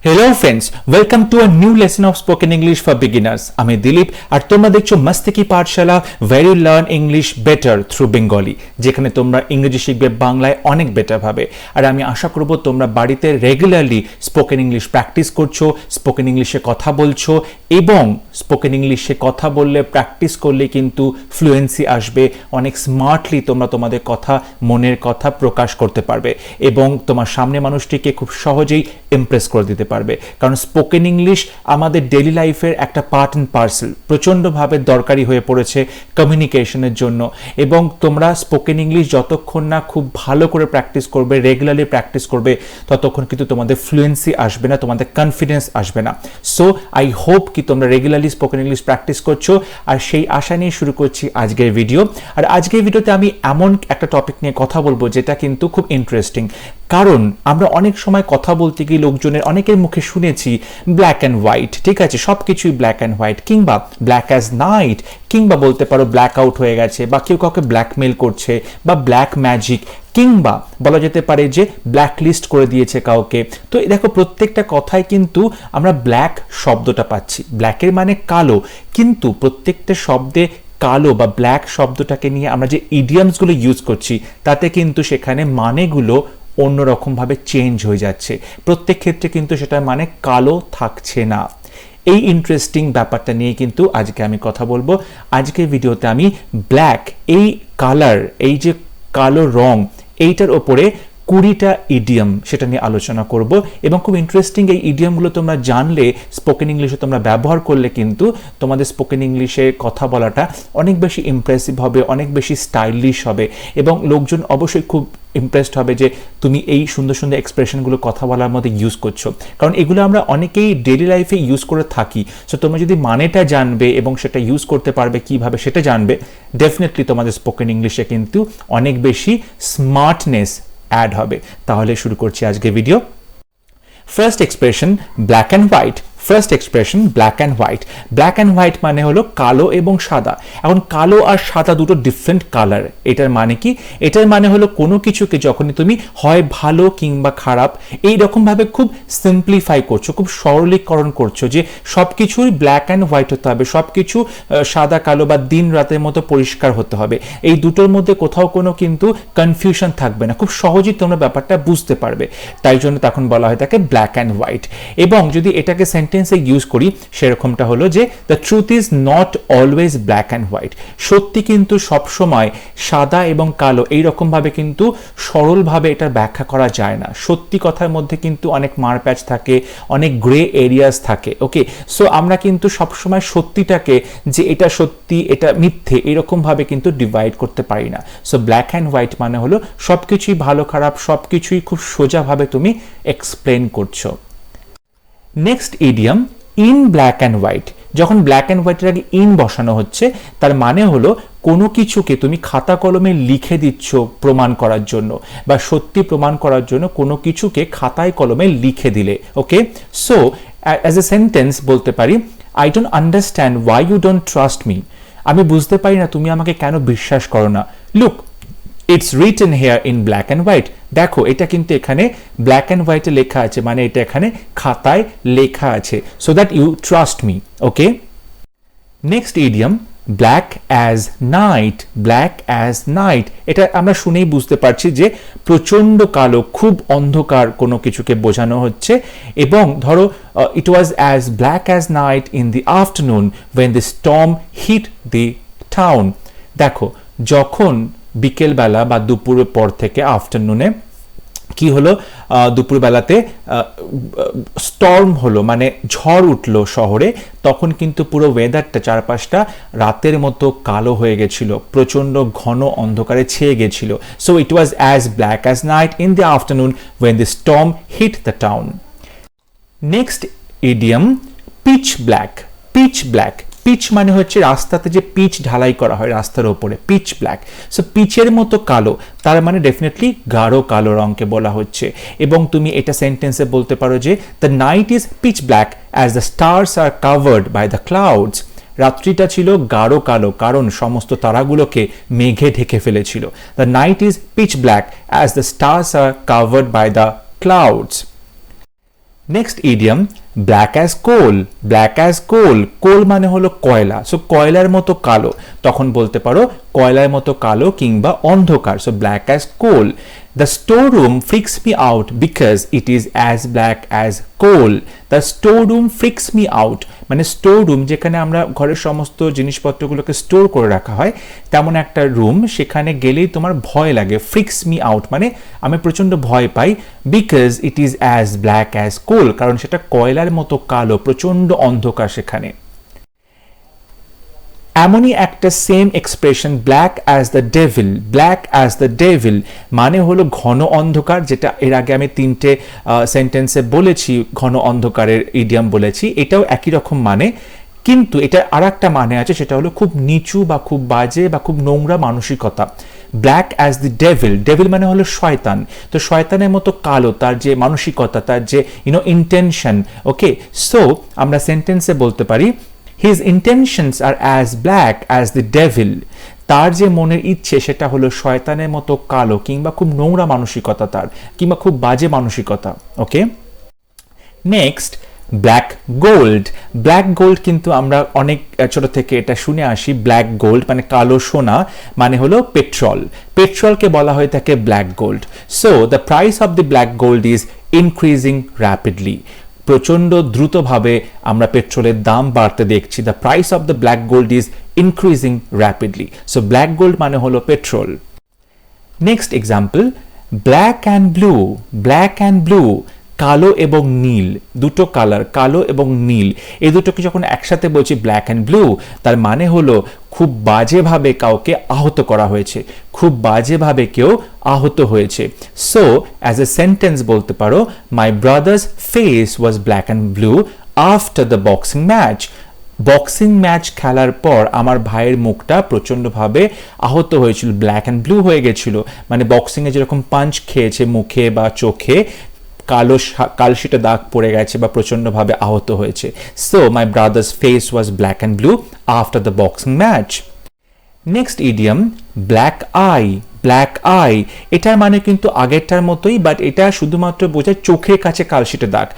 Hello friends, welcome to a new lesson of spoken English for beginners. আমি দিলীপ আর তোমরা দেখছো মাস্তি কি পাঠশালা where you learn English better through Bengali, যেখানে তোমরা ইংরেজি শিখবে বাংলায় অনেক বেটার ভাবে। আর আমি আশা করব তোমরা বাড়িতে রেগুলারলি স্পোকেন ইংলিশ প্র্যাকটিস করছো, স্পোকেন ইংলিশে কথা বলছো এবং স্পোকেন ইংলিশে কথা বললে প্র্যাকটিস করলে কিন্তু ফ্লুয়েন্সি আসবে, অনেক স্মার্টলি তোমরা তোমাদের কথা মনের কথা প্রকাশ করতে পারবে এবং তোমার সামনে মানুষটিকে খুব সহজেই ইমপ্রেস করে দিতে পারবে। কারণ স্পোকেন ইংলিশ আমাদের ডেইলি লাইফের একটা পার্ট অ্যান্ড পার্সেল, প্রচণ্ডভাবে দরকারি হয়ে পড়েছে কমিউনিকেশনের জন্য। এবং তোমরা স্পোকেন ইংলিশ যতক্ষণ না খুব ভালো করে প্র্যাকটিস করবে, রেগুলারলি প্র্যাকটিস করবে, ততক্ষণ কিন্তু তোমাদের ফ্লুয়েন্সি আসবে না, তোমাদের কনফিডেন্স আসবে না। সো আই হোপ কি তোমরা রেগুলারলি স্পোকেন ইংলিশ প্র্যাকটিস করছো, আর সেই আশা নিয়ে শুরু করছি আজকের ভিডিও। আর আজকের ভিডিওতে আমি এমন একটা টপিক নিয়ে কথা বলবো যেটা কিন্তু খুব ইন্টারেস্টিং। কারণ আমরা অনেক সময় কথা বলতে গিয়ে লোকজনের অনেকের মুখে শুনেছি ব্ল্যাক অ্যান্ড হোয়াইট, ঠিক আছে, সব কিছুই ব্ল্যাক অ্যান্ড হোয়াইট, কিংবা ব্ল্যাক অ্যাজ নাইট, কিংবা বলতে পারো ব্ল্যাক আউট হয়ে গেছে, বা কেউ কাউকে ব্ল্যাকমেল করছে, বা ব্ল্যাক ম্যাজিক, কিংবা বলা যেতে পারে যে ব্ল্যাকলিস্ট করে দিয়েছে কাউকে। তো দেখো প্রত্যেকটা কথায় কিন্তু আমরা ব্ল্যাক শব্দটা পাচ্ছি, ব্ল্যাকের মানে কালো, কিন্তু প্রত্যেকটা শব্দে কালো বা ব্ল্যাক শব্দটাকে নিয়ে আমরা যে ইডিয়ামসগুলো ইউজ করছি তাতে কিন্তু সেখানে মানেগুলো অন্যরকমভাবে চেঞ্জ হয়ে যাচ্ছে, প্রত্যেক ক্ষেত্রে কিন্তু সেটার মানে কালো থাকছে না। এই ইন্টারেস্টিং ব্যাপারটা নিয়ে কিন্তু আজকে আমি কথা বলবো। আজকের ভিডিওতে আমি ব্ল্যাক, এই কালার, এই যে কালো রং, এইটার ওপরে 20টা ইডিয়াম সেটা নিয়ে আলোচনা করব। এবং খুব ইন্টারেস্টিং এই ইডিয়ামগুলো তোমরা জানলে, স্পোকেন ইংলিশে তোমরা ব্যবহার করলে কিন্তু তোমাদের স্পোকেন ইংলিশে কথা বলাটা অনেক বেশি ইমপ্রেসিভ হবে, অনেক বেশি স্টাইলিশ হবে, এবং লোকজন অবশ্যই খুব ইমপ্রেসড হবে যে তুমি এই সুন্দর সুন্দর এক্সপ্রেশনগুলো কথা বলার মধ্যে ইউজ করছো। কারণ এগুলো আমরা অনেকেই ডেইলি লাইফে ইউজ করে থাকি। সো তোমরা যদি মানেটা জানবে এবং সেটা ইউজ করতে পারবে কিভাবে সেটা জানবে, ডেফিনেটলি তোমাদের স্পোকেন ইংলিশে কিন্তু অনেক বেশি স্মার্টনেস অ্যাড হবে। তাহলে শুরু করছি আজকে video. First expression black and white. First expression black and white. Black and white মানে হলো কালো এবং সাদা। এখন কালো আর সাদা দুটো ডিফারেন্ট কালার। এটার মানে কি? এটার মানে হলো কোনো কিছুকে যখনই তুমি হয় ভালো কিংবা খারাপ এই রকমভাবে খুব সিম্পলিফাই করছো, খুব সরলীকরণ করছো যে সব কিছুই ব্ল্যাক অ্যান্ড হোয়াইট হতে হবে, সব কিছু সাদা কালো বা দিন রাতের মতো পরিষ্কার হতে হবে, এই দুটোর মধ্যে কোথাও কোনো কিন্তু কনফিউশন থাকবে না, খুব সহজেই তোমরা ব্যাপারটা বুঝতে পারবে। তাই জন্য তখন বলা হয় তাকে ব্ল্যাক অ্যান্ড হোয়াইট। এবং যদি এটাকে সেন্টেন্সে ইউজ করি সেরকমটা হলো যে the truth is not always black and white. সত্যি কিন্তু সবসময় সাদা এবং কালো এইরকম ভাবে কিন্তু সরলভাবে এটার ব্যাখ্যা করা যায় না। সত্যি কথার মধ্যে কিন্তু অনেক মারপ্যাচ থাকে, অনেক গ্রে এরিয়াস থাকে। ওকে, সো আমরা কিন্তু সবসময় সত্যিটাকে যে এটা সত্যি এটা মিথ্যে এরকম ভাবে কিন্তু ডিভাইড করতে পারি না। সো ব্ল্যাক অ্যান্ড হোয়াইট মানে হলো সবকিছুই ভালো খারাপ সবকিছুই খুব সোজাভাবে তুমি এক্সপ্লেন করছো। Next idiom in black and white. যখন ব্ল্যাক অ্যান্ড হোয়াইটের আগে ইন বসানো হচ্ছে তার মানে হলো কোনো কিছুকে তুমি খাতা কলমে লিখে দিচ্ছ প্রমাণ করার জন্য, বা সত্যি প্রমাণ করার জন্য কোনো কিছুকে খাতায় কলমে লিখে দিলে। Okay, so as a sentence বলতে পারি I don't understand why you don't trust me. আমি বুঝতে পারি না তুমি আমাকে কেন বিশ্বাস করো না। Look it's written here in black and white. দেখো এটা কিন্তু এখানে ব্ল্যাক অ্যান্ড হোয়াইটে লেখা আছে, মানে এটা এখানে খাতায় লেখা আছে, so that you trust me. Okay, next idiom black as night. Black as night, এটা আমরা শুনেই বুঝতে পারছি যে প্রচণ্ড কালো, খুব অন্ধকার কোনো কিছুকে বোঝানো হচ্ছে। এবং ধরো it was as black as night in the afternoon when the storm hit the town. দেখো যখন বিকেলবেলা বা দুপুরের পর থেকে আফটারনুনে কি হলো, দুপুরবেলাতে স্টর্ম হলো, মানে ঝড় উঠলো শহরে, তখন কিন্তু পুরো ওয়েদারটা চারপাশটা রাতের মতো কালো হয়ে গেছিল, প্রচণ্ড ঘন অন্ধকারে ছেয়ে গেছিল। So it was as black as night in the afternoon when the storm hit the town. Next idiom pitch black. Pitch black, pitch মানে হচ্ছে রাস্তাতে যে পিচ ঢালাই করা হয় রাস্তার ওপরে, পিচ ব্ল্যাক। সো পিচের মতো কালো, তার মানে ডেফিনেটলি গাঢ় কালো রঙকে বলা হচ্ছে। এবং তুমি এটা সেন্টেন্সে বলতে পারো যে the night is pitch black as the stars are covered by the clouds. রাত্রিটা ছিল গাঢ় কালো কারণ সমস্ত তারাগুলোকে মেঘে ঢেকে ফেলেছিল। The night is pitch black as the stars are covered by the clouds. Next idiom black as coal. Black as coal, coal মানে হলো কয়লা, সো কয়লার মতো কালো, তখন বলতে পারো কয়লার মতো কালো কিংবা অন্ধকার, so black as coal. The storeroom freaks me out because it is as black as coal. The storeroom freaks me out মানে স্টোররুম যেখানে আমরা ঘরের সমস্ত জিনিসপত্রগুলোকে স্টোর করে রাখা হয়, তেমন একটা রুম, সেখানে গেলেই তোমার ভয় লাগে। ফ্রিক্স মি আউট মানে আমি প্রচণ্ড ভয় পাই, because it is as black as coal, কারণ সেটা কয়লার মতো কালো, প্রচণ্ড অন্ধকার সেখানে। এমনই একটা same expression black as the devil. Black as the devil মানে হলো ঘন অন্ধকার, যেটা এর আগে আমি 3টে সেন্টেন্সে বলেছি, ঘন অন্ধকারের ইডিয়াম বলেছি, এটাও একই রকম মানে, কিন্তু এটা আর একটা মানে আছে, সেটা হলো খুব নিচু বা খুব বাজে বা খুব নোংরা মানসিকতা। Black as the devil, devil মানে হলো শয়তান, তো শয়তানের মতো কালো তার যে মানসিকতা, তার যে ইন্টেনশন। ওকে, সো আমরা সেন্টেন্সে বলতে পারি His intentions are as black as the devil. তার যে মনের ইচ্ছে সেটা হলো শয়তানের মতো কালো কিংবা খুব নোংরা মানসিকতা তার, কিংবা খুব বাজে মানসিকতা। Okay, next black gold. Black gold কিন্তু আমরা অনেক ছোট থেকে এটা শুনে আসি, ব্ল্যাক গোল্ড মানে কালো সোনা, মানে হলো পেট্রোল। পেট্রোলকে বলা হয়ে থাকে black gold. So the price of the black gold is increasing rapidly. প্রচণ্ড দ্রুতভাবে আমরা পেট্রোলের দাম বাড়তে দেখছি। The price of the black gold is increasing rapidly. So black gold মানে হলো petrol. Next example black and blue. Black and blue কালো এবং নীল, দুটো কালার, কালো এবং নীল, এই দুটোকে যখন একসাথে বলছি ব্ল্যাক অ্যান্ড ব্লু, তার মানে হলো খুব বাজেভাবে কাউকে আহত করা হয়েছে, খুব বাজেভাবে কেউ আহত হয়েছে। সো অ্যাজ এ সেন্টেন্স বলতে পারো my brother's face was black and blue after the boxing match. Boxing match খেলার পর আমার ভাইয়ের মুখটা প্রচণ্ডভাবে আহত হয়েছিল, ব্ল্যাক অ্যান্ড ব্লু হয়ে গেছিল, মানে বক্সিংয়ে যেরকম পাঞ্চ খেয়েছে মুখে বা চোখে, কালশিটে দাগ পড়ে গেছে বা প্রচণ্ডভাবে আহত হয়েছে। So my brother's face was black and blue after the boxing match. Next idiom black eye. Black eye এটার মানে কিন্তু আগেরটার মতোই, বাট এটা শুধুমাত্র বোঝায় চোখের কাছে কালশিটে দাগ।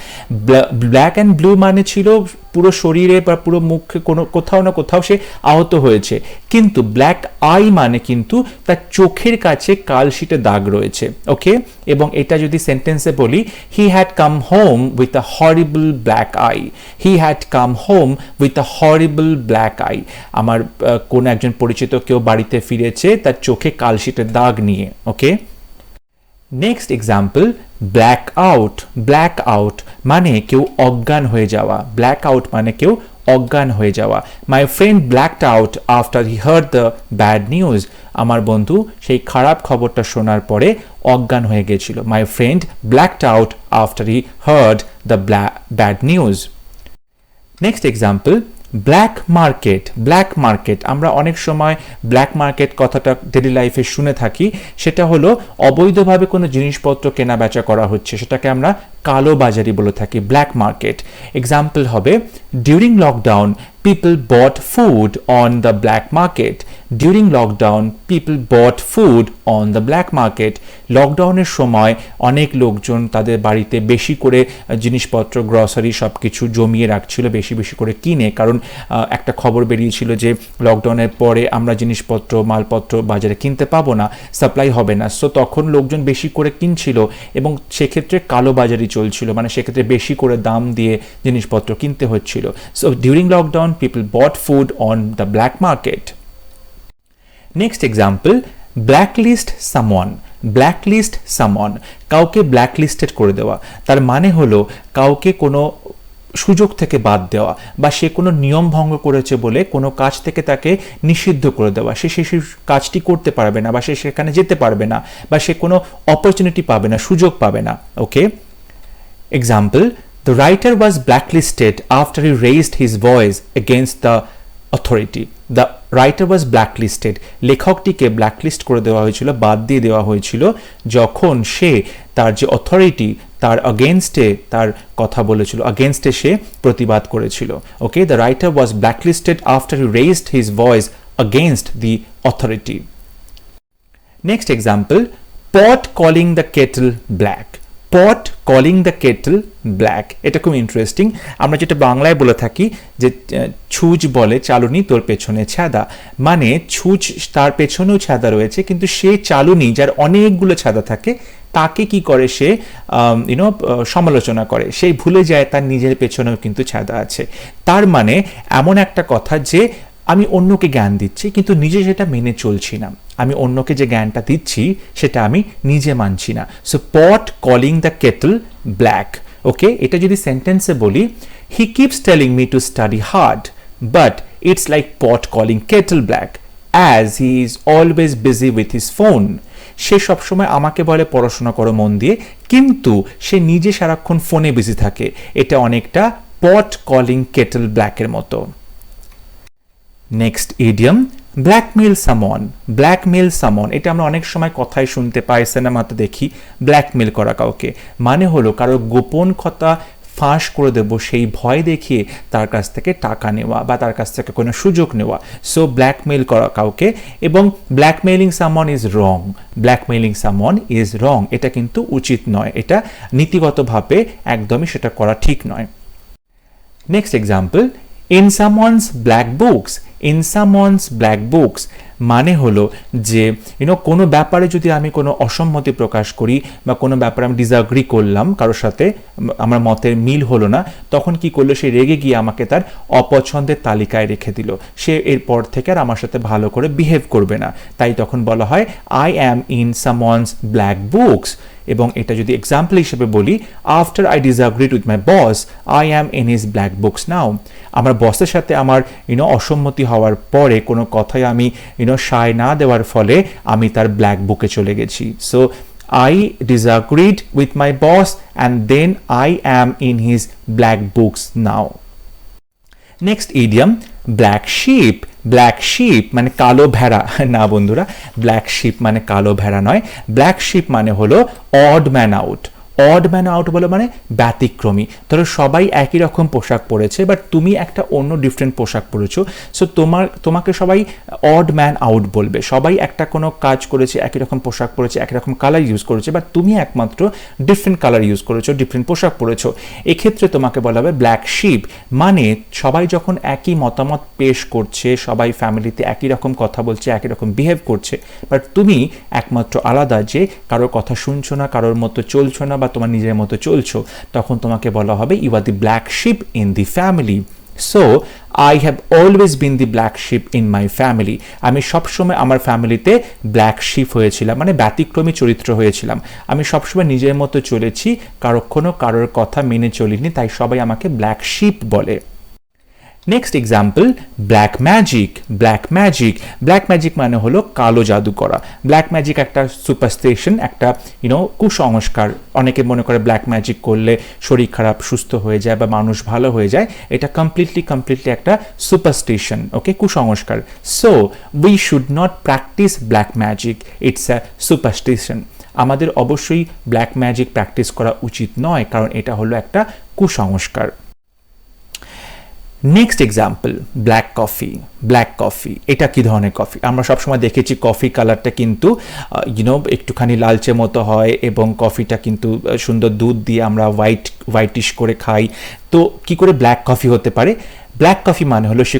ব্ল্যাক অ্যান্ড ব্লু মানে ছিল পুরো শরীরে বা পুরো মুখে কোনো কোথাও না কোথাও সে আহত হয়েছে, কিন্তু ব্ল্যাক আই মানে কিন্তু তার চোখের কাছে কালশিটে দাগ রয়েছে। ওকে, এবং এটা যদি সেন্টেন্সে বলি he had come home with a horrible black eye. He had come home with a horrible black eye, আমার কোনো একজন পরিচিত কেউ বাড়িতে ফিরেছে তার চোখে কালশিটের দাগ নিয়ে। Okay, next example black out. Black out মানে কেউ অজ্ঞান হয়ে যাওয়া। ব্ল্যাক আউট মানে কেউ অজ্ঞান হয়ে যাওয়া। My friend blacked out after he heard the bad news. আমার বন্ধু সেই খারাপ খবরটা শোনার পরে অজ্ঞান হয়ে গেছিল। My friend blacked out after he heard the bad news. Next example black market. Black market আমরা অনেক সময় ব্ল্যাক মার্কেট কথাটা ডেইলি লাইফে শুনে থাকি, সেটা হলো অবৈধভাবে কোনো জিনিসপত্র কেনা বেচা করা হচ্ছে, সেটাকে আমরা কালো বাজারি বলে থাকি, ব্ল্যাক মার্কেট। এক্সাম্পল হবে during lockdown people bought food on the black market. During lockdown people bought food on the black market. লকডাউনের সময় অনেক লোকজন তাদের বাড়িতে বেশি করে জিনিসপত্র, গ্রসারি সব কিছু জমিয়ে রাখছিল, বেশি বেশি করে কিনে, কারণ একটা খবর বেরিয়েছিল যে লকডাউনের পরে আমরা জিনিসপত্র, মালপত্র বাজারে কিনতে পাবো না, সাপ্লাই হবে না। সো তখন লোকজন বেশি করে কিনছিল এবং সেক্ষেত্রে কালো বাজারি চলছিল, মানে সেক্ষেত্রে বেশি করে দাম দিয়ে জিনিসপত্র কিনতে হচ্ছিল। So during lockdown people bought food on the black market. Next example blacklist someone. blacklist someone কাউকে ব্ল্যাকলিস্টেড করে দেওয়া, তার মানে হলো কাউকে কোনো সুযোগ থেকে বাদ দেওয়া, বা সে কোনো নিয়ম ভঙ্গ করেছে বলে কোনো কাজ থেকে তাকে নিষিদ্ধ করে দেওয়া, সে সেই কাজটি করতে পারবে না, বা সে সেখানে যেতে পারবে না, বা সে কোনো অপরচুনিটি পাবে না, সুযোগ পাবে না। ওকে, example The writer was blacklisted after he raised his voice against the authority. The writer was blacklisted. লেখকটিকে ব্ল্যাকলিস্ট করে দেওয়া হয়েছিল, বাদ দিয়ে দেওয়া হয়েছিল, যখন সে তার যে অথরিটি তার অগেনস্টে তার কথা বলেছিল, অগেনস্টে সে প্রতিবাদ করেছিল। ওকে, the writer was blacklisted after he raised his voice against the authority. Next example pot calling the kettle black. Pot calling the kettle black, এটা খুব ইন্টারেস্টিং। আমরা যেটা বাংলায় বলে থাকি যে ছুঁচ বলে চালুনি তোর পেছনে ছাদা, মানে ছুঁচ তার পেছনেও ছাদা রয়েছে, কিন্তু সে চালুনি যার অনেকগুলো ছাদা থাকে তাকে কি করে সে সমালোচনা করে, সেই ভুলে যায় তার নিজের পেছনেও কিন্তু ছাদা আছে। তার মানে এমন একটা কথা যে আমি অন্যকে জ্ঞান দিচ্ছি কিন্তু নিজে সেটা মেনে চলছি না, আমি অন্যকে যে জ্ঞানটা দিচ্ছি সেটা আমি নিজে মানছি না। So pot calling the kettle black. Okay, এটা যদি সেন্টেন্সে বলি, he keeps telling me to study hard but it's like pot calling kettle black as he is always busy with his phone. সে সবসময় আমাকে বলে পড়াশোনা করো মন দিয়ে, কিন্তু সে নিজে সারাক্ষণ ফোনে বিজি থাকে। এটা অনেকটা পট কলিং কেটল ব্ল্যাকের মতো। নেক্সট ইডিয়ম, ব্ল্যাকমেল সামন। ব্ল্যাকমেল সামন, এটা আমরা অনেক সময় কথায় শুনতে পাই, সিনেমাতে দেখি, ব্ল্যাকমেল করা কাউকে, মানে হলো কারো গোপন কথা ফাঁস করে দেব সেই ভয় দেখিয়ে তার কাছ থেকে টাকা নেওয়া বা তার কাছ থেকে কোনো সুযোগ নেওয়া। সো ব্ল্যাকমেল করা কাউকে, এবং blackmailing someone is wrong. Blackmailing someone is wrong, এটা কিন্তু উচিত নয়, এটা নীতিগতভাবে একদমই সেটা করা ঠিক নয়। Next example, in someone's black books. In someone's black books মানে হলো যে কোনো ব্যাপারে যদি আমি কোনো অসম্মতি প্রকাশ করি বা কোনো ব্যাপারে আমি ডিসঅ্যাগ্রি করলাম, কারোর সাথে আমার মতের মিল হলো না, তখন কি করলো, সে রেগে গিয়ে আমাকে তার অপছন্দের তালিকায় রেখে দিল, সে এরপর থেকে আর আমার সাথে ভালো করে বিহেভ করবে না। তাই তখন বলা হয় I am in someone's black books. এবং এটা যদি এক্সাম্পল হিসেবে বলি, after I disagreed with my boss I am in his black books now. আমার বসের সাথে আমার অসম্মতি হওয়ার পরে কোনো কথাই আমি সায় না দেওয়ার ফলে আমি তার ব্ল্যাক বুকে চলে গেছি। So I disagreed with my boss and then I am in his black books now. Next idiom, black sheep. Black sheep মানে কালো ভেড়া না বন্ধুরা, ব্ল্যাক শিপ মানে কালো ভেড়া নয়। ব্ল্যাক শিপ মানে হলো odd man out. Odd man out বলে মানে ব্যতিক্রমী। ধরো সবাই একই রকম পোশাক পরেছে, বাট তুমি একটা অন্য ডিফারেন্ট পোশাক পরেছো, সো তোমাকে সবাই অড ম্যান আউট বলবে। সবাই একটা কোনো কাজ করেছে, একই রকম পোশাক পরেছে, একই রকম কালার ইউজ করেছে, বাট তুমি একমাত্র ডিফারেন্ট কালার ইউজ করেছো, ডিফারেন্ট পোশাক পরেছো, এক্ষেত্রে তোমাকে বলা হবে ব্ল্যাক শিপ। মানে সবাই যখন একই মতামত পেশ করছে, সবাই ফ্যামিলিতে একই রকম কথা বলছে, একই রকম বিহেভ করছে, বাট তুমি একমাত্র আলাদা, যে কারোর কথা শুনছো না, কারোর মতো চলছো না, তোমার নিজের মতো চলছো, তখন তোমাকে বলা হবে you are the black sheep in the family. So I have always been the black sheep in my family. আমি সবসময় আমার ফ্যামিলিতে ব্ল্যাক শিপ হয়েছিলাম, মানে ব্যতিক্রমী চরিত্র হয়েছিলাম। আমি সবসময় নিজের মতো চলেছি, কখনো কারোর কথা মেনে চলিনি, তাই সবাই আমাকে ব্ল্যাক শিপ বলে। Next example, black magic. Black magic, black magic মানে হলো কালো জাদু করা। ব্ল্যাক ম্যাজিক একটা সুপারস্টিশন, একটা কুসংস্কার। অনেকে মনে করে ব্ল্যাক ম্যাজিক করলে শরীর খারাপ সুস্থ হয়ে যায় বা মানুষ ভালো হয়ে যায়। এটা কমপ্লিটলি একটা সুপারস্টিশন, ওকে, কুসংস্কার। So we should not practise black magic, it's a superstition. আমাদের অবশ্যই ব্ল্যাক ম্যাজিক প্র্যাকটিস করা উচিত নয়, কারণ এটা হলো একটা কুসংস্কার। Next example, black coffee. Black coffee এটা কি ধরনের কফি? আমরা সবসময় দেখেছি কফি কালারটা কিন্তু একটুখানি লালচে মতো হয়, এবং কফিটা কিন্তু সুন্দর দুধ দিয়ে আমরা হোয়াইটিশ করে খাই। তো কি করে ব্ল্যাক কফি হতে পারে? ব্ল্যাক কফি মানে হলো সে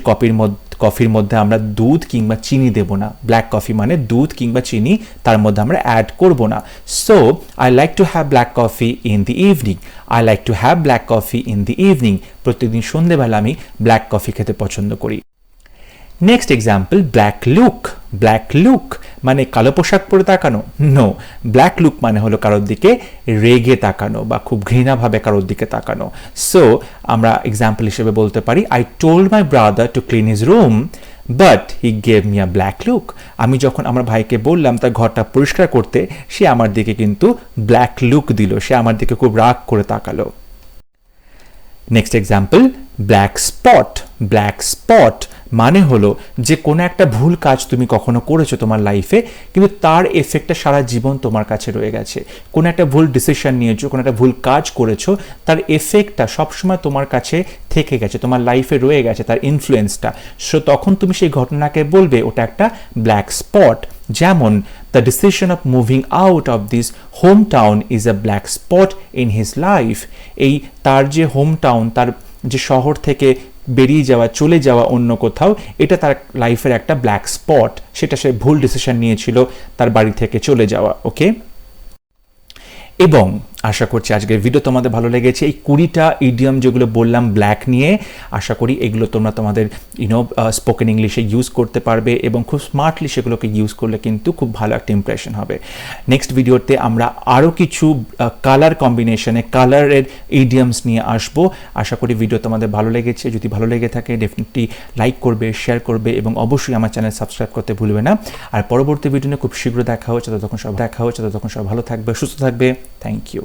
কফির মধ্যে আমরা দুধ কিংবা চিনি দেব না। ব্ল্যাক কফি মানে দুধ কিংবা চিনি তার মধ্যে আমরা অ্যাড করব না। So I like to have black coffee in the evening. I like to have black coffee in the evening. প্রত্যেকদিন সন্ধ্যেবেলা আমি ব্ল্যাক কফি খেতে পছন্দ করি। Next example, black look. Black look মানে কালো পোশাক পরে তাকানো? নো, ব্ল্যাক লুক মানে হলো কারোর দিকে রেগে তাকানো বা খুব ঘৃণাভাবে কারোর দিকে তাকানো। সো আমরা এক্সাম্পল হিসেবে বলতে পারি, I told my brother to clean his room but he gave me a black look. আমি যখন আমার ভাইকে বললাম তার ঘরটা পরিষ্কার করতে, সে আমার দিকে কিন্তু ব্ল্যাক লুক দিল, সে আমার দিকে খুব রাগ করে তাকালো। Next example, black spot. Black spot মানে হলো যে কোনো একটা ভুল কাজ তুমি কখনো করেছো তোমার লাইফে, কিন্তু তার এফেক্টটা সারা জীবন তোমার কাছে রয়ে গেছে। কোনো একটা ভুল ডিসিশন নিয়েছো, কোনো একটা ভুল কাজ করেছো, তার এফেক্টটা সবসময় তোমার কাছে থেকে গেছে, তোমার লাইফে রয়ে গেছে তার ইনফ্লুয়েন্সটা। সো তখন তুমি সেই ঘটনাকে বলবে ওটা একটা ব্ল্যাক স্পট। যেমন the decision of moving out of this home town is a black spot in his life. এই তার যে হোম টাউন, তার যে শহর থেকে বেরিয়ে যাওয়া, চলে যাওয়া অন্য কোথাও, এটা তার লাইফের একটা ব্ল্যাক স্পট, সেটা সে ভুল ডিসিশন নিয়েছিল তার বাড়ি থেকে চলে যাওয়া। ওকে, এবং আশা করছি আজকের ভিডিও তোমাদের ভালো লেগেছে। এই 20টা ইডিয়ম যেগুলো বললাম ব্ল্যাক নিয়ে, আশা করি এগুলো তোমরা তোমাদের স্পোকেন ইংলিশে ইউজ করতে পারবে এবং খুব স্মার্টলি সেগুলোকে ইউজ করলে কিন্তু খুব ভালো একটা ইমপ্রেশন হবে। নেক্সট ভিডিওতে আমরা আরও কিছু কালার কম্বিনেশনে কালারের ইডিয়মস নিয়ে আসবো। আশা করি ভিডিও তোমাদের ভালো লেগেছে। যদি ভালো লেগে থাকে ডেফিনেটলি লাইক করবে, শেয়ার করবে এবং অবশ্যই আমার চ্যানেল সাবস্ক্রাইব করতে ভুলবে না। আর পরবর্তী ভিডিও নিয়ে খুব শীঘ্র দেখা হচ্ছে, ততক্ষণ সব ভালো থাকবে, সুস্থ থাকবে। Thank you.